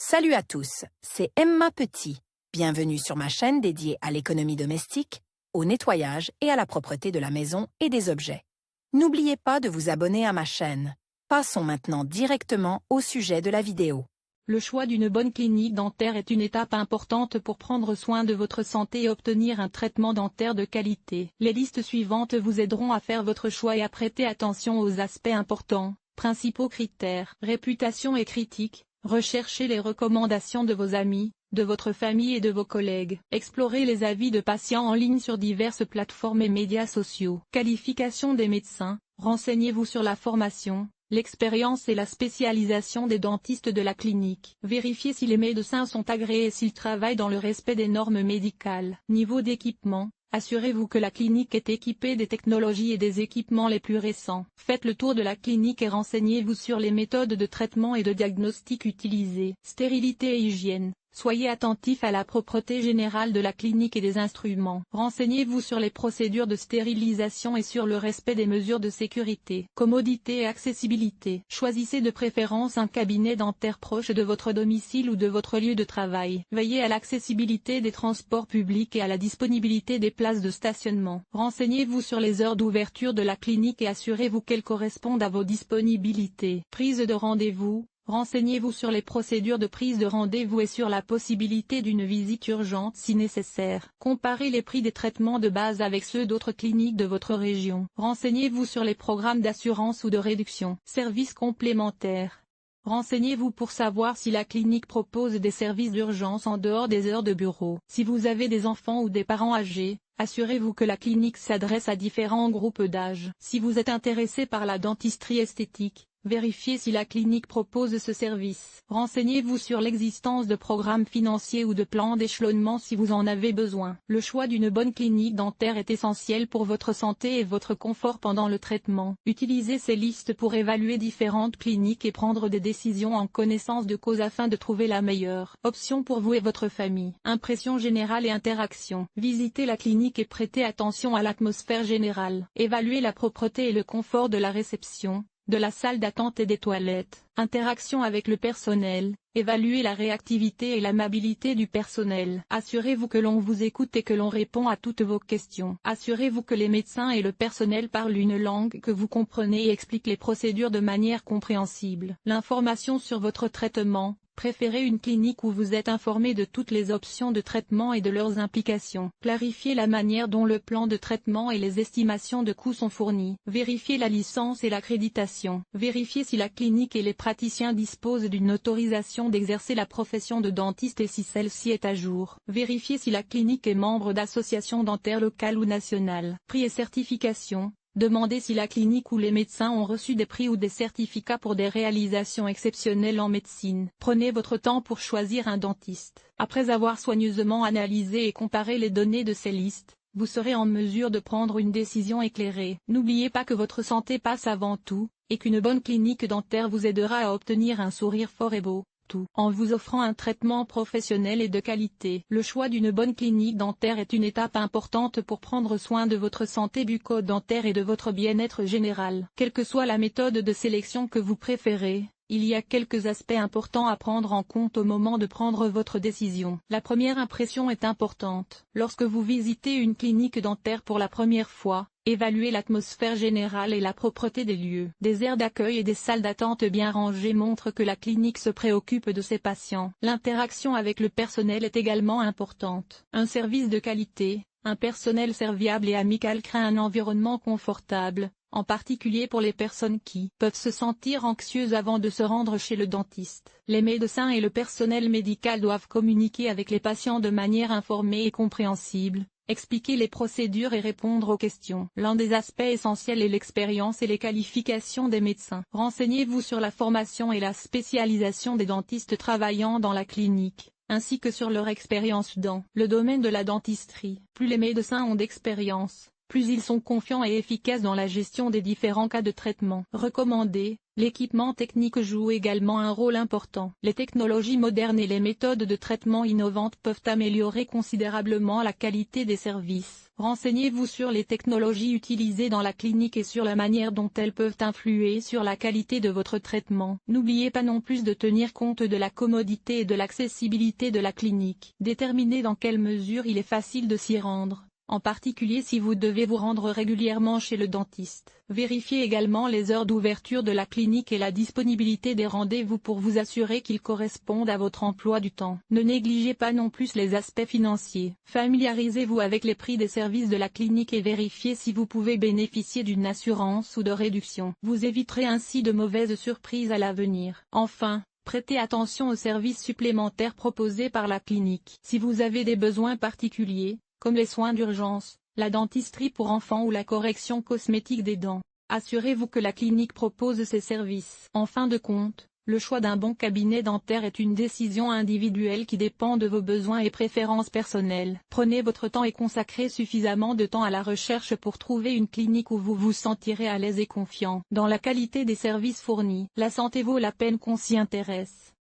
Salut à tous, c'est Emma Petit. Bienvenue sur ma chaîne dédiée à l'économie domestique, au nettoyage et à la propreté de la maison et des objets. N'oubliez pas de vous abonner à ma chaîne. Passons maintenant directement au sujet de la vidéo. Le choix d'une bonne clinique dentaire est une étape importante pour prendre soin de votre santé et obtenir un traitement dentaire de qualité. Les listes suivantes vous aideront à faire votre choix et à prêter attention aux aspects importants. Principaux critères: réputation et critiques. Recherchez les recommandations de vos amis, de votre famille et de vos collègues. Explorez les avis de patients en ligne sur diverses plateformes et médias sociaux. Qualification des médecins. Renseignez-vous sur la formation, l'expérience et la spécialisation des dentistes de la clinique. Vérifiez si les médecins sont agréés et s'ils travaillent dans le respect des normes médicales. Niveau d'équipement. Assurez-vous que la clinique est équipée des technologies et des équipements les plus récents. Faites le tour de la clinique et renseignez-vous sur les méthodes de traitement et de diagnostic utilisées. Stérilité et hygiène. Soyez attentif à la propreté générale de la clinique et des instruments. Renseignez-vous sur les procédures de stérilisation et sur le respect des mesures de sécurité. Commodité et accessibilité. Choisissez de préférence un cabinet dentaire proche de votre domicile ou de votre lieu de travail. Veillez à l'accessibilité des transports publics et à la disponibilité des places de stationnement. Renseignez-vous sur les heures d'ouverture de la clinique et assurez-vous qu'elles correspondent à vos disponibilités. Prise de rendez-vous. Renseignez-vous sur les procédures de prise de rendez-vous et sur la possibilité d'une visite urgente si nécessaire. Comparez les prix des traitements de base avec ceux d'autres cliniques de votre région. Renseignez-vous sur les programmes d'assurance ou de réduction. Services complémentaires. Renseignez-vous pour savoir si la clinique propose des services d'urgence en dehors des heures de bureau. Si vous avez des enfants ou des parents âgés, assurez-vous que la clinique s'adresse à différents groupes d'âge. Si vous êtes intéressé par la dentisterie esthétique, vérifiez si la clinique propose ce service. Renseignez-vous sur l'existence de programmes financiers ou de plans d'échelonnement si vous en avez besoin. Le choix d'une bonne clinique dentaire est essentiel pour votre santé et votre confort pendant le traitement. Utilisez ces listes pour évaluer différentes cliniques et prendre des décisions en connaissance de cause afin de trouver la meilleure option pour vous et votre famille. Impression générale et interaction. Visitez la clinique et prêtez attention à l'atmosphère générale. Évaluez la propreté et le confort de la réception, de la salle d'attente et des toilettes. Interaction avec le personnel. Évaluez la réactivité et l'amabilité du personnel. Assurez-vous que l'on vous écoute et que l'on répond à toutes vos questions. Assurez-vous que les médecins et le personnel parlent une langue que vous comprenez et expliquent les procédures de manière compréhensible. L'information sur votre traitement. Préférez une clinique où vous êtes informé de toutes les options de traitement et de leurs implications. Clarifiez la manière dont le plan de traitement et les estimations de coûts sont fournis. Vérifiez la licence et l'accréditation. Vérifiez si la clinique et les praticiens disposent d'une autorisation d'exercer la profession de dentiste et si celle-ci est à jour. Vérifiez si la clinique est membre d'associations dentaires locales ou nationales. Prix et certification. Demandez si la clinique ou les médecins ont reçu des prix ou des certificats pour des réalisations exceptionnelles en médecine. Prenez votre temps pour choisir un dentiste. Après avoir soigneusement analysé et comparé les données de ces listes, vous serez en mesure de prendre une décision éclairée. N'oubliez pas que votre santé passe avant tout, et qu'une bonne clinique dentaire vous aidera à obtenir un sourire fort et beau. Tout en vous offrant un traitement professionnel et de qualité. Le choix d'une bonne clinique dentaire est une étape importante pour prendre soin de votre santé bucco-dentaire et de votre bien-être général. Quelle que soit la méthode de sélection que vous préférez, il y a quelques aspects importants à prendre en compte au moment de prendre votre décision. La première impression est importante. Lorsque vous visitez une clinique dentaire pour la première fois, évaluez l'atmosphère générale et la propreté des lieux. Des aires d'accueil et des salles d'attente bien rangées montrent que la clinique se préoccupe de ses patients. L'interaction avec le personnel est également importante. Un service de qualité, un personnel serviable et amical crée un environnement confortable, en particulier pour les personnes qui peuvent se sentir anxieuses avant de se rendre chez le dentiste. Les médecins et le personnel médical doivent communiquer avec les patients de manière informée et compréhensible, expliquer les procédures et répondre aux questions. L'un des aspects essentiels est l'expérience et les qualifications des médecins. Renseignez-vous sur la formation et la spécialisation des dentistes travaillant dans la clinique, ainsi que sur leur expérience dans le domaine de la dentisterie. Plus les médecins ont d'expérience, plus ils sont confiants et efficaces dans la gestion des différents cas de traitement. Recommandé. L'équipement technique joue également un rôle important. Les technologies modernes et les méthodes de traitement innovantes peuvent améliorer considérablement la qualité des services. Renseignez-vous sur les technologies utilisées dans la clinique et sur la manière dont elles peuvent influer sur la qualité de votre traitement. N'oubliez pas non plus de tenir compte de la commodité et de l'accessibilité de la clinique. Déterminez dans quelle mesure il est facile de s'y rendre, en particulier si vous devez vous rendre régulièrement chez le dentiste. Vérifiez également les heures d'ouverture de la clinique et la disponibilité des rendez-vous pour vous assurer qu'ils correspondent à votre emploi du temps. Ne négligez pas non plus les aspects financiers. Familiarisez-vous avec les prix des services de la clinique et vérifiez si vous pouvez bénéficier d'une assurance ou de réduction. Vous éviterez ainsi de mauvaises surprises à l'avenir. Enfin, prêtez attention aux services supplémentaires proposés par la clinique. Si vous avez des besoins particuliers, comme les soins d'urgence, la dentisterie pour enfants ou la correction cosmétique des dents, assurez-vous que la clinique propose ces services. En fin de compte, le choix d'un bon cabinet dentaire est une décision individuelle qui dépend de vos besoins et préférences personnelles. Prenez votre temps et consacrez suffisamment de temps à la recherche pour trouver une clinique où vous vous sentirez à l'aise et confiant dans la qualité des services fournis. La santé vaut la peine qu'on s'y intéresse.